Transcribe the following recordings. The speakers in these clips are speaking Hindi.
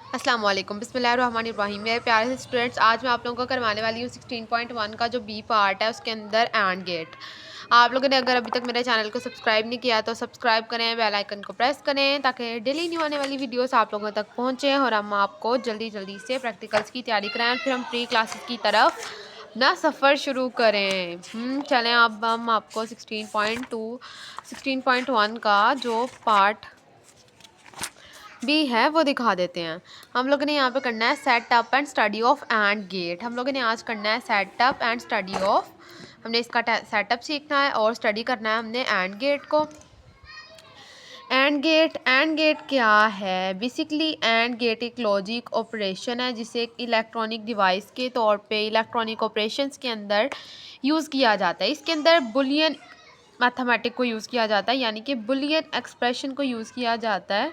अस्सलाम वालेकुम बिस्मिल्लाहिर्रहमानिर्रहीम। मेरे प्यारे से स्टूडेंट्स, आज मैं आप लोगों को करवाने वाली हूँ 16.1 का जो बी पार्ट है उसके अंदर एंड गेट। आप लोगों ने अगर अभी तक मेरे चैनल को सब्सक्राइब नहीं किया तो सब्सक्राइब करें, बेल आइकन को प्रेस करें ताकि डेली न्यू आने वाली वीडियोस आप लोगों तक पहुँचें और हम आपको जल्दी जल्दी से प्रैक्टिकल्स की तैयारी कराएँ, फिर हम प्री क्लासेस की तरफ ना सफ़र शुरू करें। चलें, अब हम आपको 16.1 का जो पार्ट भी है वो दिखा देते हैं। हम लोगों ने यहाँ पे करना है setup and study of and gate. हम लोगों ने आज करना है सेटअप एंड स्टडी ऑफ, हमने इसका सेटअप सीखना है और स्टडी करना है हमने एंड गेट को। एंड गेट क्या है? बेसिकली एंड गेट एक लॉजिक ऑपरेशन है जिसे एक इलेक्ट्रॉनिक डिवाइस के तौर पे इलेक्ट्रॉनिक ऑपरेशंस के अंदर यूज़ किया जाता है। इसके अंदर बुलियन मैथमेटिक को यूज़ किया जाता है, यानी कि बुलियन एक्सप्रेशन को यूज़ किया जाता है,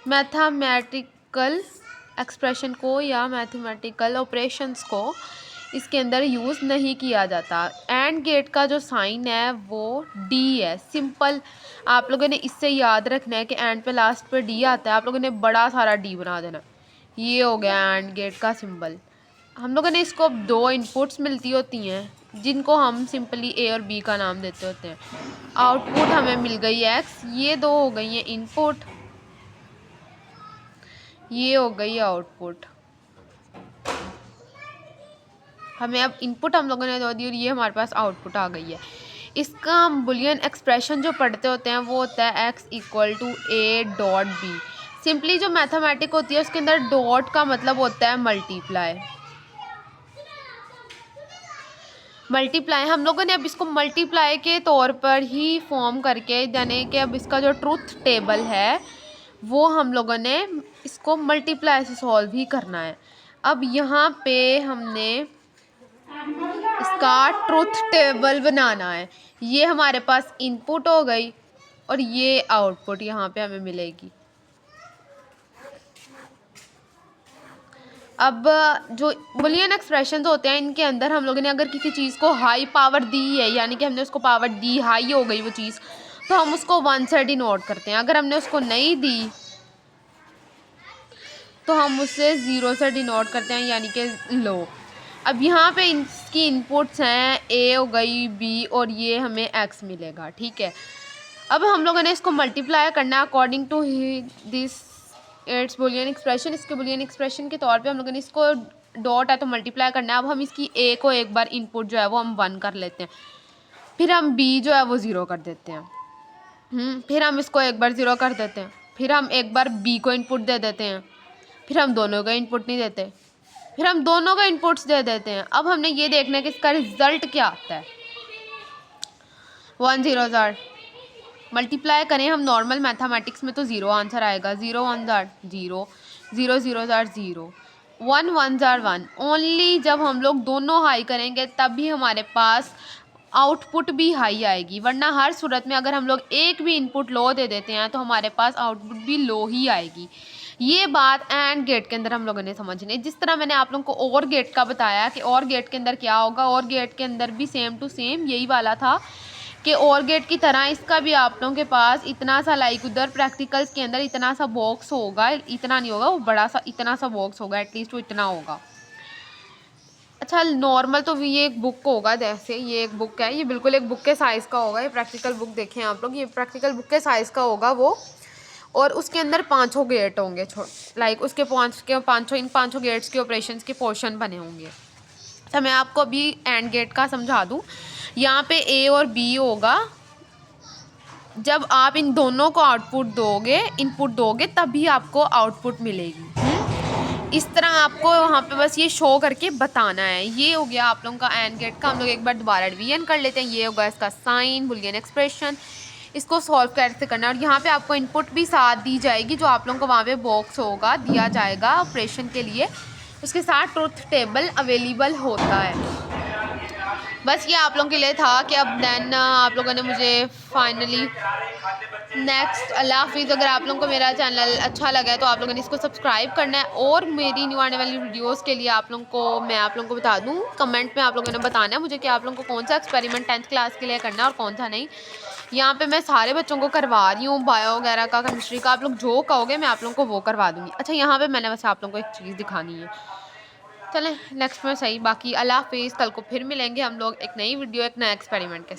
मैथमेटिकल एक्सप्रेशन को या मैथमेटिकल ऑपरेशंस को इसके अंदर यूज़ नहीं किया जाता। एंड गेट का जो साइन है वो डी है, सिंपल। आप लोगों ने इससे याद रखना है कि एंड पे लास्ट पे डी आता है, आप लोगों ने बड़ा सारा डी बना देना। ये हो गया एंड गेट का सिंबल। हम लोगों ने इसको दो इनपुट्स मिलती होती हैं जिनको हम सिंपली ए और बी का नाम देते होते हैं। आउटपुट हमें मिल गई एक्स, ये दो हो गई हैं इनपुट, ये हो गई आउटपुट। हमें अब इनपुट हम लोगों ने दे दी और ये हमारे पास आउटपुट आ गई है। इसका हम बुलियन एक्सप्रेशन जो पढ़ते होते हैं वो होता है x equal to A dot B. Simply जो मैथमेटिक होती है उसके अंदर डॉट का मतलब होता है मल्टीप्लाई। हम लोगों ने अब इसको मल्टीप्लाई के तौर पर ही फॉर्म करके, यानी कि अब इसका जो ट्रूथ टेबल है वो हम लोगों ने इसको मल्टीप्लाई से सॉल्व ही करना है। अब यहाँ पे हमने इसका ट्रूथ टेबल बनाना है। ये हमारे पास इनपुट हो गई और ये आउटपुट यहाँ पे हमें मिलेगी। अब जो बुलियन एक्सप्रेशंस होते हैं इनके अंदर हम लोगों ने अगर किसी चीज़ को हाई पावर दी है, यानी कि हमने उसको पावर दी, हाई हो गई वो चीज़, तो हम उसको 1 से डिनोट करते हैं। अगर हमने उसको नहीं दी तो हम उससे 0 से डिनोट करते हैं, यानी कि लो। अब यहाँ पे इसकी इनपुट्स हैं ए हो गई, बी और ये हमें एक्स मिलेगा, ठीक है। अब हम लोगों ने इसको मल्टीप्लाई करना है according to this it's Boolean expression. इसके बुलियन एक्सप्रेशन के तौर पे हम लोगों ने इसको डॉट है तो मल्टीप्लाई करना है। अब हम इसकी ए को एक बार इनपुट जो है वो हम 1 कर लेते हैं, फिर हम बी जो है वो 0 कर देते हैं, फिर हम इसको एक बार 0 कर देते हैं, फिर हम एक बार बी को इनपुट दे देते हैं, फिर हम दोनों का इनपुट नहीं देते, फिर हम दोनों का इनपुट्स दे देते हैं। अब हमने ये देखना है कि इसका रिजल्ट क्या आता है। 1 0 ज़ार मल्टीप्लाई करें हम नॉर्मल मैथमेटिक्स में तो 0 आंसर आएगा। 0 1 ज़ार 0, 0 0 ज़ार 0, 1 1 ज़ार 1। ओनली जब हम लोग दोनों हाई करेंगे तभी हमारे पास आउटपुट भी हाई आएगी, वरना हर सूरत में अगर हम लोग एक भी इनपुट लो दे देते हैं तो हमारे पास आउटपुट भी लो ही आएगी। ये बात एंड गेट के अंदर हम लोगों ने समझनी है। जिस तरह मैंने आप लोगों को और गेट का बताया कि और गेट के अंदर क्या होगा, और गेट के अंदर भी सेम टू सेम यही वाला था कि और गेट की तरह इसका भी आप लोगों के पास इतना सा, लाइक उधर प्रैक्टिकल्स के अंदर इतना सा बॉक्स होगा, इतना नहीं होगा वो बड़ा सा, इतना सा बॉक्स होगा, एटलीस्ट वो इतना होगा। अच्छा, नॉर्मल तो ये एक बुक होगा, जैसे ये एक बुक है, ये बिल्कुल एक बुक के साइज़ का होगा। ये प्रैक्टिकल बुक देखें आप लोग, ये प्रैक्टिकल बुक के साइज़ का होगा वो, और उसके अंदर 5 गेट होंगे, लाइक उसके इन 5 गेट्स के ऑपरेशंस के पोर्शन बने होंगे। तो मैं आपको अभी एंड गेट का समझा दूँ। यहाँ पे ए और बी होगा, जब आप इन दोनों को इनपुट दोगे तभी आपको आउटपुट मिलेगी। इस तरह आपको वहाँ पे बस ये शो करके बताना है। ये हो गया आप लोगों का एंड गेट का। हम लोग एक बार दोबारा रिवीजन कर लेते हैं। ये होगा इसका साइन, बुलियन एक्सप्रेशन, इसको सॉल्व कैसे करना है। और यहाँ पे आपको इनपुट भी साथ दी जाएगी, जो आप लोगों को वहाँ पे बॉक्स होगा दिया जाएगा ऑपरेशन के लिए, उसके साथ ट्रूथ टेबल अवेलेबल होता है। बस ये आप लोगों के लिए था कि अब देन आप लोगों ने मुझे फाइनली नेक्स्ट अल्लाह हाफिज़। अगर आप लोगों को मेरा चैनल अच्छा लगा है तो आप लोगों ने इसको सब्सक्राइब करना है, और मेरी न्यू आने वाली वीडियोस के लिए मैं आप लोगों को बता दूं, कमेंट में आप लोगों ने बताना है मुझे कि आप लोगों को कौन सा एक्सपेरिमेंट 10th क्लास के लिए करना है और कौन सा नहीं। यहाँ पे मैं सारे बच्चों को करवा रही हूँ बायो वगैरह का, केमिस्ट्री का। आप लोग जो कहोगे मैं आप लोगों को वो करवा दूँगी। अच्छा यहाँ पे मैंने बस आप लोगों को एक चीज़ दिखानी है। चलें नेक्स्ट में सही, बाकी अल्लाह हाफिज़। कल को फिर मिलेंगे हम लोग एक नई वीडियो एक नए एक्सपेरिमेंट के साथ।